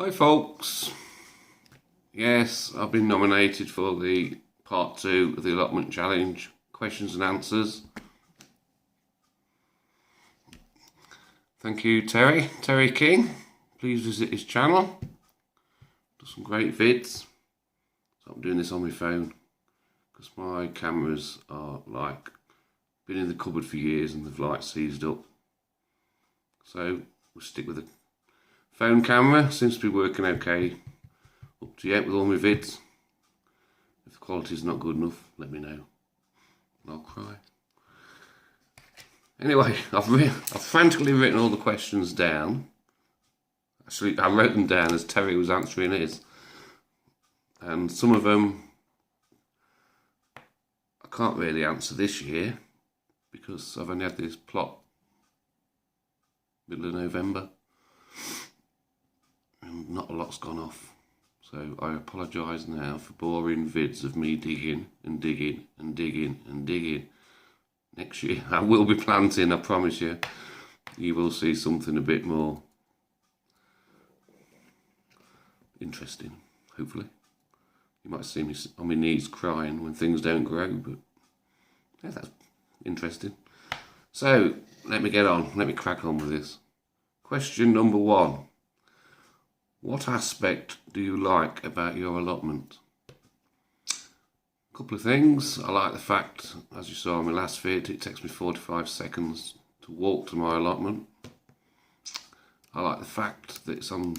Hi folks, yes, I've been nominated for the part 2 of the Allotment Challenge, questions and answers. Thank you Terry King, please visit his channel, does some great vids. So I'm doing this on my phone because my cameras are been in the cupboard for years and they've seized up. So we'll stick with the phone camera, seems to be working okay up to yet with all my vids. If the quality's not good enough, let me know. I'll cry. Anyway, I've frantically written all the questions down. Actually, I wrote them down as Terry was answering his. And some of them I can't really answer this year because I've only had this plot middle of November. And not a lot's gone off. So I apologise now for boring vids of me digging and digging and digging and digging. Next year I will be planting, I promise you. You will see something a bit more interesting, hopefully. You might see me on my knees crying when things don't grow, but yeah, that's interesting. So let me get on, let me crack on with this. Question number 1. What aspect do you like about your allotment? A couple of things. I like the fact, as you saw in my last vid, it takes me 45 seconds to walk to my allotment. I like the fact that it's on,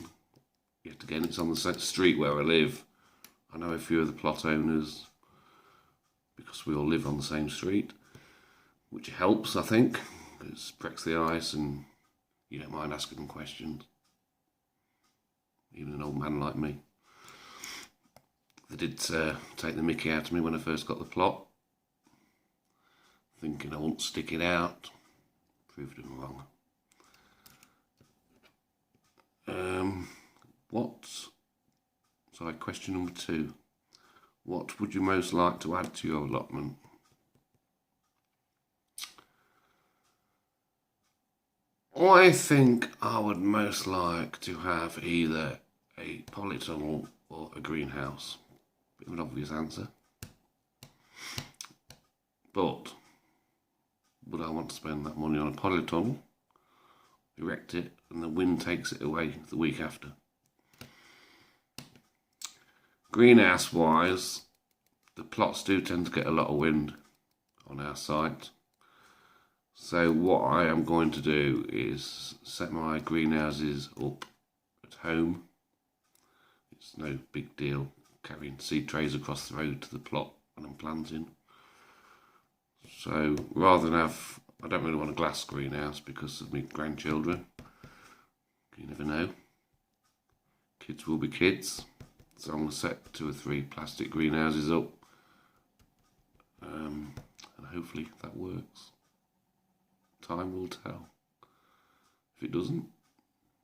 yet again, it's on the street where I live. I know a few of the plot owners because we all live on the same street, which helps, I think, because it breaks the ice and you don't mind asking them questions. Even an old man like me. They did take the mickey out of me when I first got the plot, thinking I wouldn't stick it out. Proved them wrong. Question number 2. What would you most like to add to your allotment? I think I would most like to have either a polytunnel or a greenhouse. Bit of an obvious answer. But would I want to spend that money on a polytunnel, erect it, and the wind takes it away the week after? Greenhouse wise, the plots do tend to get a lot of wind on our site. So what I am going to do is set my greenhouses up at home. It's no big deal carrying seed trays across the road to the plot when I'm planting. So rather than have, I don't really want a glass greenhouse because of my grandchildren. You never know. Kids will be kids. So I'm going to set 2 or 3 plastic greenhouses up. And hopefully that works. Time will tell. If it doesn't,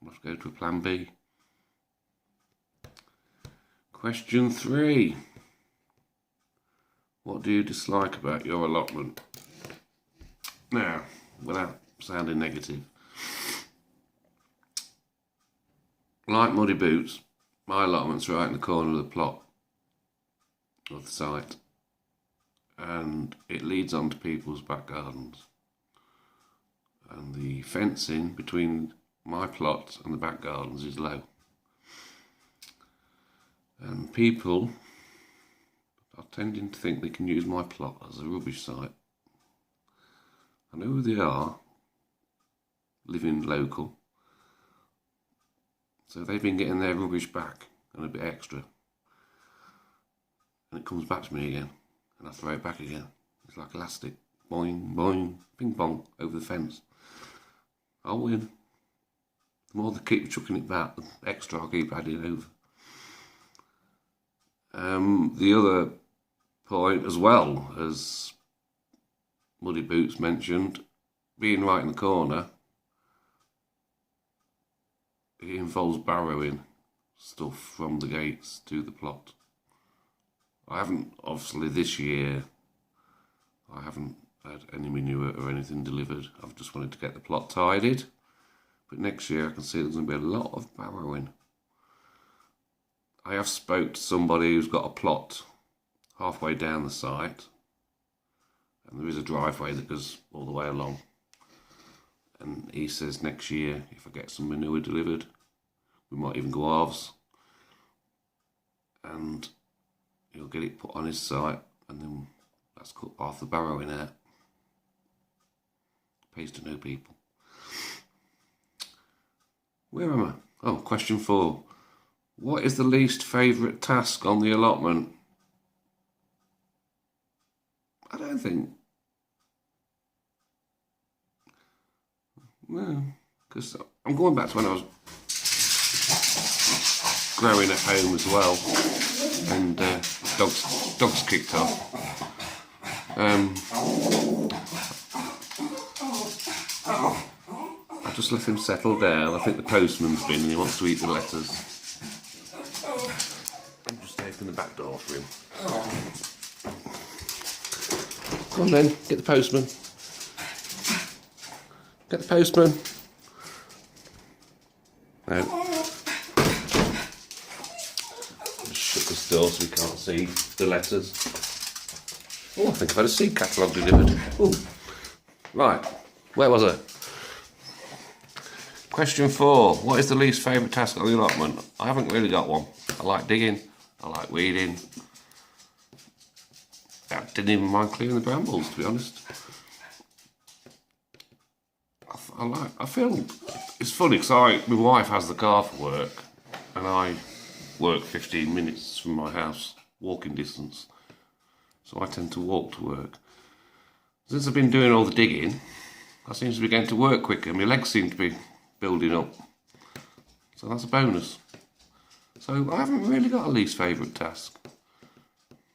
we'll have to go to a plan B. Question 3. What do you dislike about your allotment? Now, without sounding negative, like muddy boots, my allotment's right in the corner of the plot, of the site, and it leads on to people's back gardens. And the fencing between my plot and the back gardens is low. And people are tending to think they can use my plot as a rubbish site. I know who they are, living local. So they've been getting their rubbish back and a bit extra. And it comes back to me again. And I throw it back again. It's like elastic. Boing, boing, ping pong over the fence. I'll win. The more they keep chucking it back, the extra I'll keep adding over. The other point, as well as Muddy Boots mentioned, being right in the corner, it involves barrowing stuff from the gates to the plot. I haven't, obviously this year, I haven't had any manure or anything delivered. I've just wanted to get the plot tidied. But next year I can see there's going to be a lot of barrowing. I have spoke to somebody who's got a plot halfway down the site, and there is a driveway that goes all the way along. And he says next year, if I get some manure delivered, we might even go halves. And he'll get it put on his site, and then that's cut half the barrowing out. Pays to know people. Where am I? Oh, question 4. What is the least favourite task on the allotment? I don't think. No, because I'm going back to when I was growing at home as well, and dogs kicked off. I just let him settle down. I think the postman's been and he wants to eat the letters. I'm just opening the back door for him. Come on then, get the postman. Get the postman. No. Just shut this door so we can't see the letters. Oh, I think I've had a seed catalogue delivered. Ooh. Right, where was I? Question 4. What is the least favourite task on the allotment? I haven't really got one. I like digging. I like weeding. I didn't even mind clearing the brambles, to be honest. I feel it's funny because my wife has the car for work, and I work 15 minutes from my house, walking distance. So I tend to walk to work. Since I've been doing all the digging, I seem to be getting to work quicker. My legs seem to be building up. So that's a bonus. So I haven't really got a least favourite task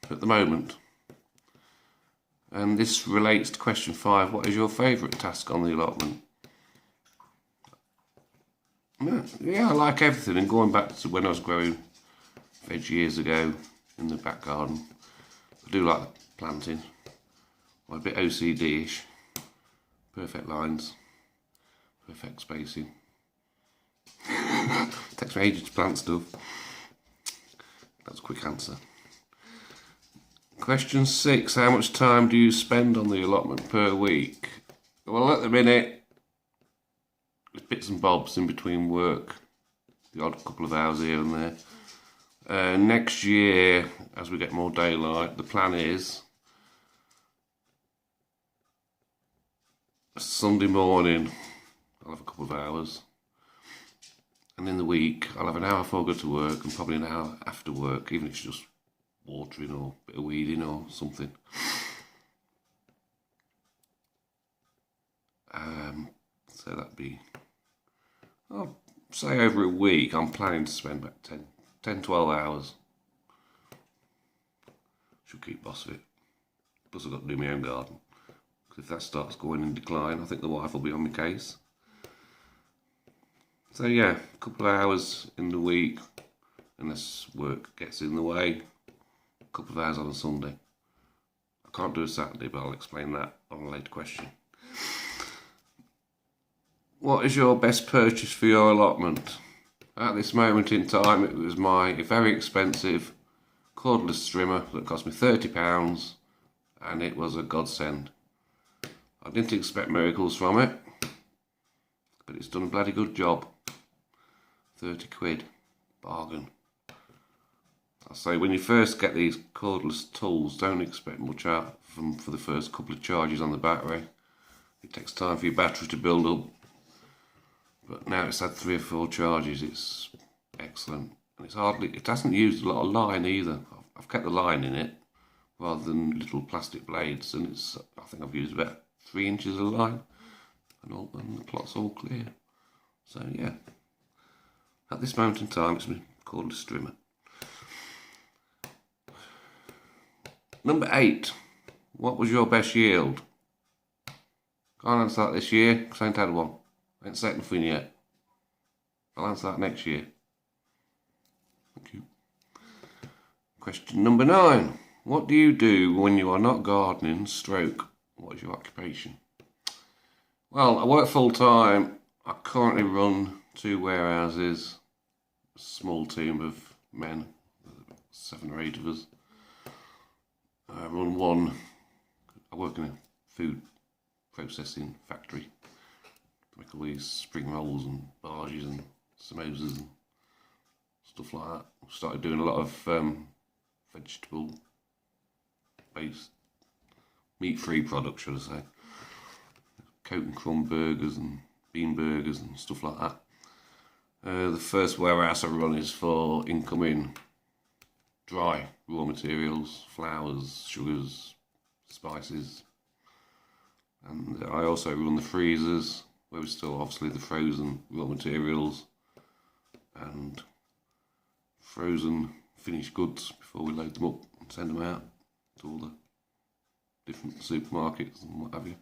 at the moment. And this relates to question 5. What is your favourite task on the allotment? Yeah, I like everything. And going back to when I was growing veg years ago in the back garden, I do like planting. I'm a bit OCD-ish. Perfect lines. Perfect spacing. Takes me ages to plant stuff. That's a quick answer. Question 6. How much time do you spend on the allotment per week? Well, at the minute, there's bits and bobs in between work. The odd couple of hours here and there. Next year, as we get more daylight, the plan is Sunday morning I'll have a couple of hours, and in the week I'll have an hour before I go to work and probably an hour after work, even if it's just watering or a bit of weeding or something. So that'd be, I'll say over a week I'm planning to spend about 10-12 hours. Should keep boss of it. Plus I've got to do my own garden. Because if that starts going in decline, I think the wife will be on my case. So yeah, a couple of hours in the week, unless work gets in the way. A couple of hours on a Sunday. I can't do a Saturday, but I'll explain that on a later question. What is your best purchase for your allotment? At this moment in time, it was my very expensive cordless trimmer that cost me £30, and it was a godsend. I didn't expect miracles from it, but it's done a bloody good job. 30 quid, bargain. I'll say when you first get these cordless tools, don't expect much out for the first couple of charges on the battery. It takes time for your battery to build up, but now it's had 3 or 4 charges. It's excellent, and it hasn't used a lot of line either. I've kept the line in it rather than little plastic blades, and I think I've used about 3 inches of line, and the plot's all clear. So yeah, at this moment in time, it's been called a trimmer. Number 8. What was your best yield? Can't answer that this year because I ain't had one. I ain't set nothing yet. I'll answer that next year. Thank you. Question number 9. What do you do when you are not gardening, what is your occupation? Well, I work full time. I currently run 2 warehouses, a small team of men 7 or 8 of us. I work in a food processing factory. Make all these spring rolls and barges and samosas and stuff like that. We started doing a lot of vegetable-based, meat-free products, should I say. Coat and crumb burgers and bean burgers and stuff like that. The first warehouse I run is for incoming dry raw materials, flours, sugars, spices. And I also run the freezers, where we store obviously the frozen raw materials and frozen finished goods before we load them up and send them out to all the different supermarkets and what have you.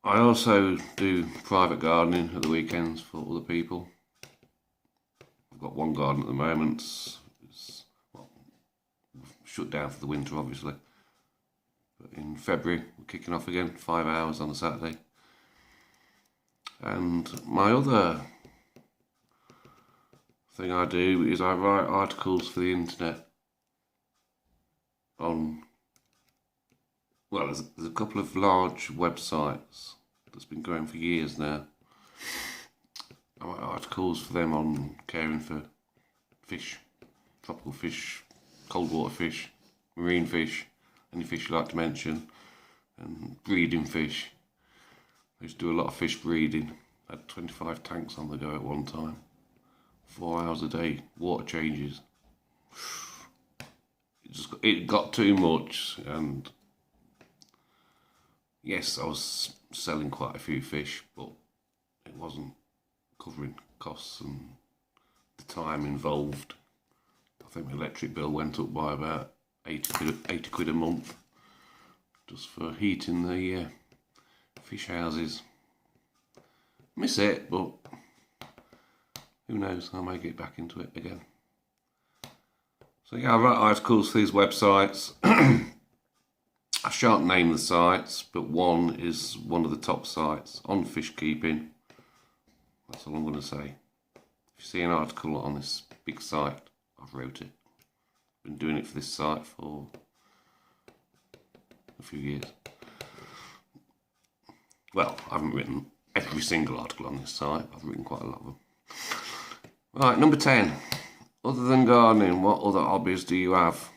I also do private gardening at the weekends for other people. I've got one garden at the moment. It's shut down for the winter, obviously. But in February, we're kicking off again, 5 hours on a Saturday. And my other thing I do is I write articles for the internet on, well, there's a couple of large websites that's been going for years now. I write articles for them on caring for fish, tropical fish, cold water fish, marine fish, any fish you like to mention, and breeding fish. I used to do a lot of fish breeding. I had 25 tanks on the go at one time. 4 hours a day, water changes. It got too much, and yes, I was selling quite a few fish, but it wasn't covering costs and the time involved. I think my electric bill went up by about 80 quid a month just for heating the fish houses. Miss it, but who knows, I may get back into it again. So yeah, I write articles for these websites. I shan't name the sites, but one is one of the top sites on fish keeping. That's all I'm going to say. If you see an article on this big site, I've wrote it. Been doing it for this site for a few years. Well, I haven't written every single article on this site, but I've written quite a lot of them. Right, number 10. Other than gardening, what other hobbies do you have?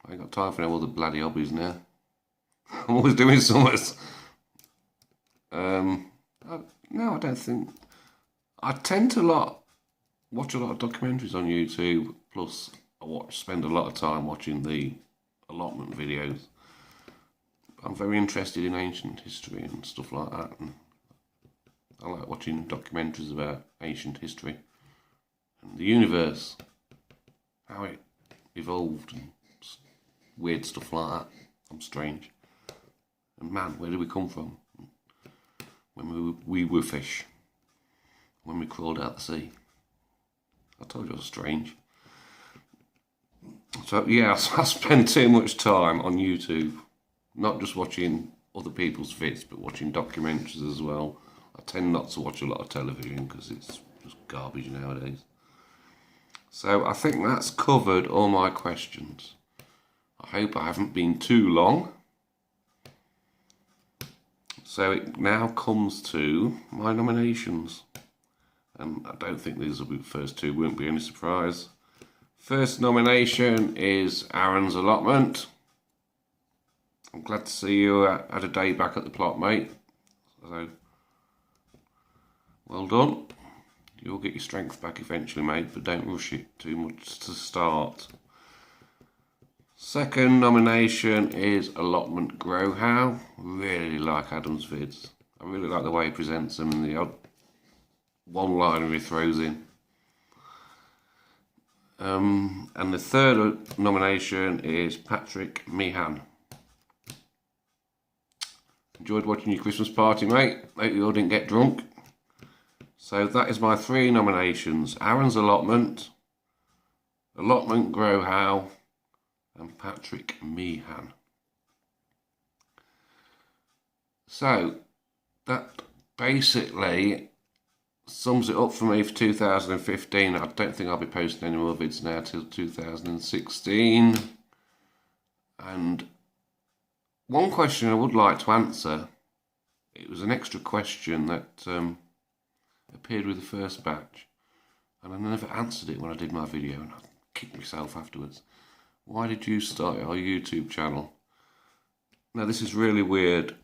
I ain't got time for all the bloody hobbies now. I'm always doing something. No, I don't think. I tend to watch a lot of documentaries on YouTube, plus I spend a lot of time watching the allotment videos. I'm very interested in ancient history and stuff like that, and I like watching documentaries about ancient history and the universe, how it evolved and weird stuff like that. I'm strange. And man, where did we come from? When we were fish. When we crawled out the sea. I told you I was strange. So yeah, I spend too much time on YouTube. Not just watching other people's vids, but watching documentaries as well. I tend not to watch a lot of television because it's just garbage nowadays. So I think that's covered all my questions. I hope I haven't been too long. So it now comes to my nominations. And I don't think these will be the first two, won't be any surprise. First nomination is Aaron's Allotment. I'm glad to see you had a day back at the plot, mate. So, well done. You'll get your strength back eventually, mate, but don't rush it too much to start. Second nomination is Allotmentgrowhow. Really like Adam's vids. I really like the way he presents them and the odd one-liner he throws in. And the third nomination is Patrick Meehan. Enjoyed watching your Christmas party, mate. Hope you all didn't get drunk. So that is my 3 nominations. Aaron's Allotment, Allotmentgrowhow, and Patrick Meehan. So that basically sums it up for me for 2015. I don't think I'll be posting any more vids now till 2016. And one question I would like to answer, it was an extra question that appeared with the first batch, and I never answered it when I did my video, and I kicked myself afterwards. Why did you start our YouTube channel? Now, this is really weird.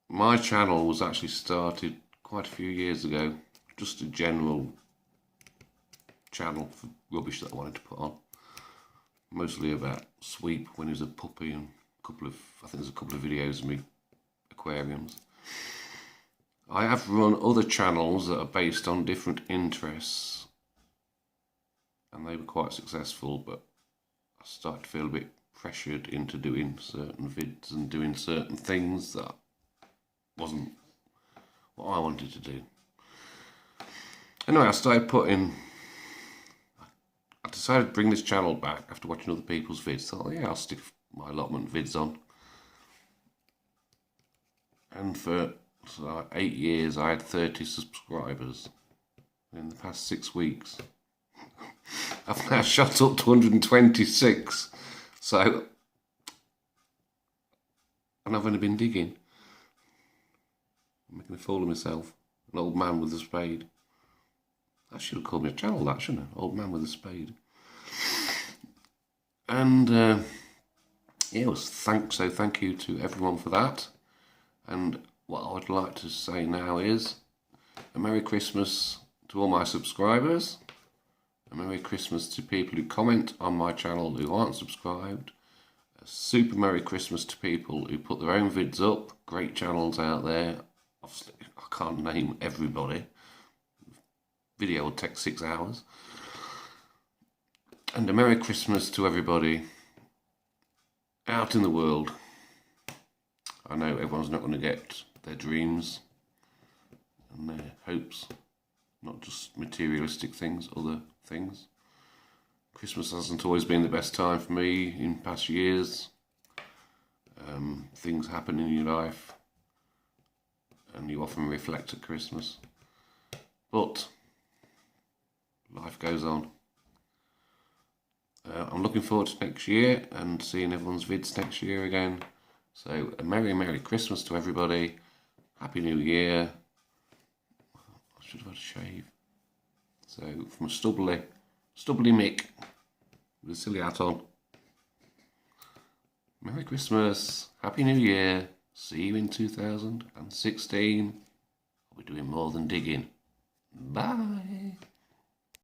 My channel was actually started quite a few years ago, just a general channel for rubbish that I wanted to put on, mostly about Sweep when he was a puppy, and I think there's a couple of videos of me aquariums. I have run other channels that are based on different interests, and they were quite successful, but I started to feel a bit pressured into doing certain vids and doing certain things that wasn't what I wanted to do. Anyway, I decided to bring this channel back after watching other people's vids. Thought, yeah, I'll stick my allotment vids on. And for 8 years, I had 30 subscribers. In the past 6 weeks, I've now shot up to 126. So, and I've only been digging. I'm making a fool of myself. An old man with a spade. I should have called my channel that, shouldn't I? Old man with a spade. And yeah, it was thank you to everyone for that. And what I would like to say now is a Merry Christmas to all my subscribers. A Merry Christmas to people who comment on my channel who aren't subscribed. A super Merry Christmas to people who put their own vids up. Great channels out there. Obviously, I can't name everybody. Video will take 6 hours. And a Merry Christmas to everybody out in the world. I know everyone's not going to get their dreams and their hopes, not just materialistic things, other things. Christmas hasn't always been the best time for me in past years. Things happen in your life and you often reflect at Christmas. But life goes on. I'm looking forward to next year and seeing everyone's vids next year again. So a Merry Christmas to everybody. Happy New Year. I should have had a shave. So from Stubbly Mick with a silly hat on. Merry Christmas. Happy New Year. See you in 2016. I'll be doing more than digging. Bye.